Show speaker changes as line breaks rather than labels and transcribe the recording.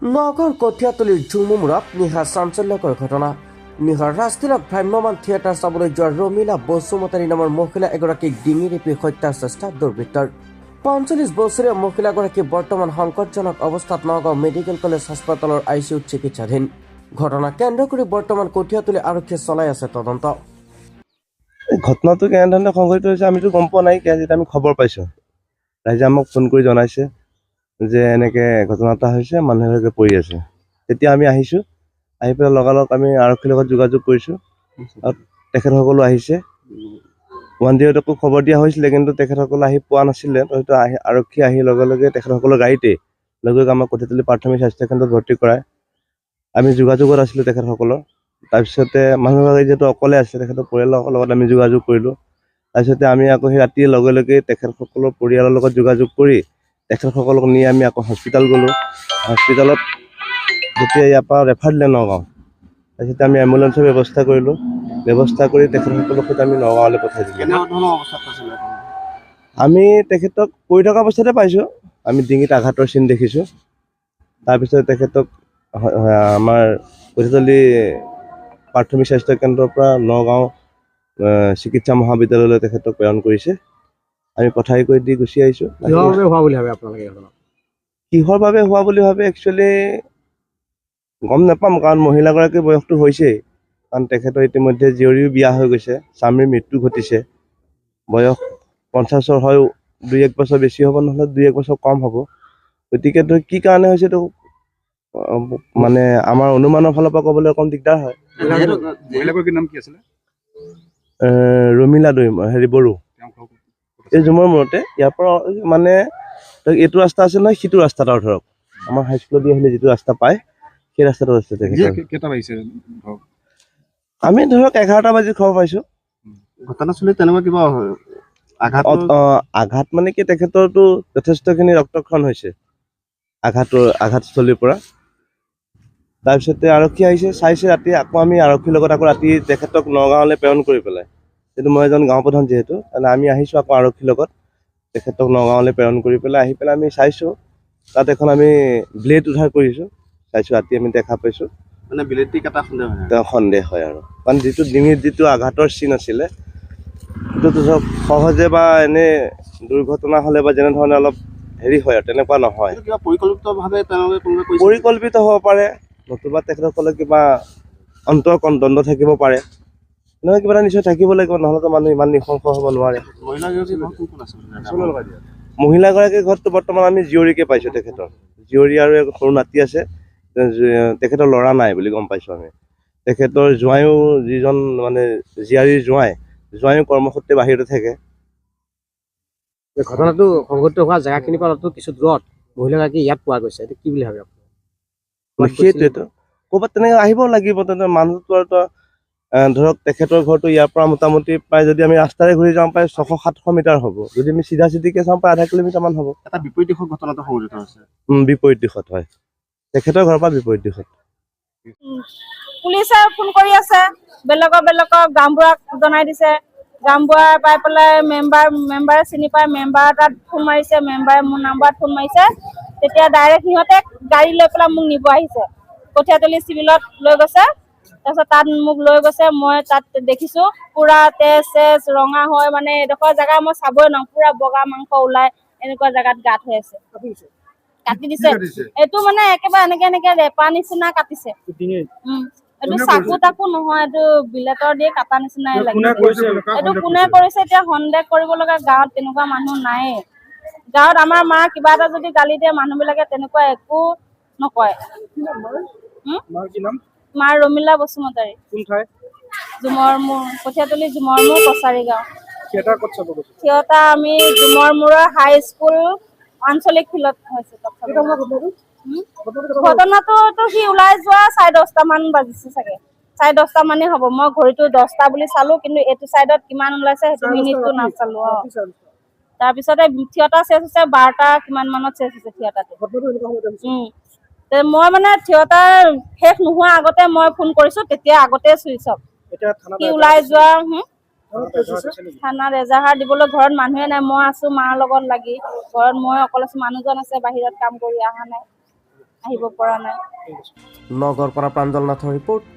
নগৰ কঠীয়াতলীৰ ঝুমুমুৰত নিশা চাঞ্চল্যকৰ ঘটনা। নিশাৰ ৰাজধানীত ভ্ৰাম্যমান থিয়েটাৰ চাবলৈ যোৱা ৰমিলা বসুমতাৰী নামৰ মহিলা এগৰাকীক ডিঙি ৰেপি হত্যাৰ চেষ্টা দুৰ্বৃত্তৰ। ৪৫ বছৰীয়া মহিলাগৰাকী বৰ্তমান সংকটজনক অৱস্থাত নগাঁও মেডিকেল কলেজ হাস্পতালৰ ICUত চিকিৎসাধীন। ঘটনা কেন্দ্ৰ কৰি বৰ্তমান কঠীয়াতলী আৰক্ষীয়ে চলাই আছে তদন্ত।
ঘটনাটো কেনেধৰণে সংঘটিত হৈছে আমিতো গম পোৱা নাই, যেতিয়া আমি খবৰ পাইছোঁ ৰাইজে আমাক ফোন কৰি জনাইছে যে এনেকৈ ঘটনা এটা হৈছে, মানুহ এগৰাকী পৰি আছে। তেতিয়া আমি আহিছোঁ, আহি পেলাই লগালগ আমি আৰক্ষীৰ লগত যোগাযোগ কৰিছোঁ আৰু তেখেতসকলো আহিছে। 108কো খবৰ দিয়া হৈছিলে, কিন্তু তেখেতসকলে আহি পোৱা নাছিলে। হয়তো আৰক্ষী আহি লগে লগে তেখেতসকলৰ গাড়ীতেই লৈ গৈ আমাক কঠীয়াতলী প্ৰাথমিক স্বাস্থ্যকেন্দ্ৰত ভৰ্তি কৰায়। আমি যোগাযোগত আছিলোঁ তেখেতসকলৰ। তাৰপিছতে মানুহগৰাকী যিহেতু অকলে আছে, তেখেতৰ পৰিয়ালৰ লগত আমি যোগাযোগ কৰিলোঁ। তাৰপিছতে আমি আকৌ সেই ৰাতিৰ লগে লগে তেখেতসকলৰ পৰিয়ালৰ লগত যোগাযোগ কৰি তেখেতসকলক নি আমি আকৌ হস্পিটেল গ'লোঁ। হস্পিটেলত যেতিয়া ইয়াৰ পৰা ৰেফাৰ দিলে নগাঁও, তাৰপিছতে আমি এম্বুলেঞ্চৰ ব্যৱস্থা কৰিলোঁ। ব্যৱস্থা কৰি তেখেতসকলৰ সৈতে আমি নগাঁৱলৈ পঠাই দিলোঁ। আমি তেখেতক পৰি থকা অৱস্থাতে পাইছোঁ। আমি ডিঙিত আঘাতৰ চিন দেখিছোঁ। তাৰপিছত তেখেতক আমাৰ কঠীয়াতলী প্ৰাথমিক স্বাস্থ্য কেন্দ্ৰৰ পৰা নগাঁও চিকিৎসা মহাবিদ্যালয়লৈ তেখেতক প্ৰেৰণ কৰিছে। আমি পঠাই কৰি দি গুচি আহিছোঁ। কিহৰ বাবে হোৱা বুলি ভাবে একচুৱেলি গম নাপাম, কাৰণ মহিলাগৰাকীৰ বয়সটো হৈছেই। কাৰণ তেখেতৰ ইতিমধ্যে জীয়ৰীও বিয়া হৈ গৈছে, স্বামীৰ মৃত্যু ঘটিছে। বয়স 50ৰ হয়, 2-1 বছৰ বেছি হ'ব, নহ'লে 2-1 বছৰ কম হ'ব। গতিকে কি কাৰণে হৈছে এইটো মানে আমাৰ অনুমানৰ ফালৰ পৰা ক'বলৈ অকণ দিগদাৰ হয়।
মহিলাগৰাকীৰ নাম কি আছিলে?
ৰমিলা বড়ো। এই ঝুমৰ মূৰতে ইয়াৰ পৰা মানে এইটো ৰাস্তা আছে নহয়, সিটো ৰাস্তাত আৰু ধৰক আমাৰ হাইস্কুলত দি আহিলে যিটো ৰাস্তা পায় সেই ৰাস্তাটো আছে।
কেইটা বাজিছে?
আমি ধৰক 11টা বাজি খবৰ পাইছোঁ।
ঘটনাস্থলী তেনেকুৱা কিবা
আঘাত মানে কি, তেখেতৰতো যথেষ্টখিনি ৰক্তক্ষৰণ হৈছে আঘাতস্থলীৰ পৰা। তাৰপিছতে আৰক্ষী আহিছে, চাইছে ৰাতি। আকৌ আমি আৰক্ষীৰ লগত আকৌ ৰাতি তেখেতক নগাঁৱলৈ প্ৰেৰণ কৰি পেলাই, কিন্তু মই এজন গাঁও প্ৰধান যিহেতু, আমি আহিছোঁ আকৌ আৰক্ষীৰ লগত তেখেতক নগাঁৱলৈ প্ৰেৰণ কৰি পেলাই। আহি পেলাই আমি চাইছোঁ, তাত এখন আমি ব্লেড উদ্ধাৰ কৰিছোঁ। চাইছোঁ ৰাতি আমি দেখা পাইছোঁ,
মানে ব্লেড দি কটা
সন্দেহ হয় আৰু। কাৰণ যিটো ডিঙিত যিটো আঘাতৰ চিন আছিলে, সেইটোতো ধৰক সহজে বা এনে দুৰ্ঘটনা হ'লে বা যেনেধৰণে অলপ হেৰি হয় আৰু তেনেকুৱা নহয়। পৰিকল্পিত হ'ব পাৰে, নতুবা তেখেতসকলে কিবা অন্তৰ্দ্বন্দ্ব থাকিব পাৰে। নহয়, কিবা এটা নিশ্চয় থাকিব লাগিব, নহ'লেতো মানুহ ইমান নৃশংস হ'ব নোৱাৰে। মহিলাগৰাকীৰ ঘৰততো বৰ্তমান আমি জীয়ৰীকে পাইছোঁ। তেখেতৰ জীয়ৰী আৰু এক সৰু নাতি আছে। তেখেতৰ ল'ৰা নাই বুলি গম পাইছোঁ আমি। তেখেতৰ জোঁৱাইও, যিজন মানে জীয়াৰীৰ জোঁৱাইও কৰ্মসূত্ৰে বাহিৰতে থাকে।
ঘটনাটো সংঘটিত হোৱা জেগাখিনিৰ পৰা কিছু দূৰত মহিলাগৰাকী ইয়াত পোৱা গৈছে, এইটো কি বুলি ভাবে?
সেইটোৱেতো ক'ৰবাত তেনেকৈ আহিব লাগিব। তেনে মানুহটো আৰু ধৰক তেখেতৰ ঘৰটো ইয়াৰ পৰা মোটামুটি প্ৰায়, যদি আমি ৰাস্তাৰে ঘূৰি যাওঁ প্ৰায় 600-700 মিটাৰ হ'ব। যদি আমি চিধা চিধিকে চাওঁ প্ৰায় 0.5 কিলোমিটাৰমান হ'ব।
এটা বিপৰীত দিশত ঘটনাটো সংঘটিত হৈছে।
বিপৰীত দিশত হয়, তেখেতৰ ঘৰৰ পৰা বিপৰীত দিশত।
পুলিচে ফোন কৰি আছে, বেলেগৰ গাঁওবুঢ়াক জনাই দিছে। গাঁওবুঢ়া পাই পেলাই মেম্বাৰে চিনি পায়, মেম্বাৰ তাত ফোন মাৰিছে। মেম্বাৰে মোৰ নাম্বাৰত ফোন মাৰিছে। তেতিয়া ডাইৰেক্ট সিহঁতে গাড়ী লৈ পেলাই মোক নিব আহিছে, কঠীয়াতলী চিভিলত লৈ গৈছে। তাৰপিছত তাত মোক লৈ গৈছে। মই তাত দেখিছোঁ পুৰা তেজ ৰঙা হয়, মানে এডোখৰ জেগা মই চাবই নোৱাৰো, পুৰা বগা মাংস ওলাই এনেকুৱা জেগাত গাঁত হৈ আছে। কাটি দিছে, এইটো মানে একেবাৰে এনেকে ৰেপা নিচিনা কাটিছে। এইটো চাকু তাকু নহয়, এইটো বিলেটৰ দিয়ে কাটা নিচিনাই লাগিছে। এইটো কোনে কৰিছে এতিয়া সন্দেহ কৰিব লগা গাঁৱত তেনেকুৱা মানুহ নাইয়ে। গাঁৱত আমাৰ মা কিবা এটা যদি গালি দিয়ে, মানুহ বিলাকে তেনেকুৱা একো নকয়। মাৰ ৰমিলা বসুমতাৰী, কঠীয়াতলী ঝুমৰমুৰ কছাৰী গাঁও। থিয়েটাৰ আমি ঝুমৰমুৰৰ হাইস্কুল আঞ্চলিক ফিল্ডত হৈছে। ঘটনাটো সি ওলাই যোৱা 10:30 মান বাজিছে চাগে, 10:30 মানেই হ'ব। মই ঘড়ীটো 10টা বুলি চালো, কিন্তু এইটো চাইডত কিমান ওলাইছে সেইটো মিনিটটো নাচালো। তাৰপিছতে থিয়েটাৰ শেষ হৈছে 12টা কিমান মানত শেষ হৈছে থিয়েটাৰটো। মই মানে থিয়েটাৰ শেষ নোহোৱা আগতে মই ফোন কৰিছো, তেতিয়া আগতে চুইচ অফ। সি ওলাই যোৱা থানাত এজাহাৰ দিবলৈ ঘৰত মানুহে নাই। মই আছো মাৰ লগত লাগি, ঘৰত মই অকল আছো, মানুহজন আছে বাহিৰত কাম কৰি অহা নাই। আহিব পৰা নাই।
নগৰৰ পৰা প্ৰাঞ্জল নাথৰ ৰিপৰ্ট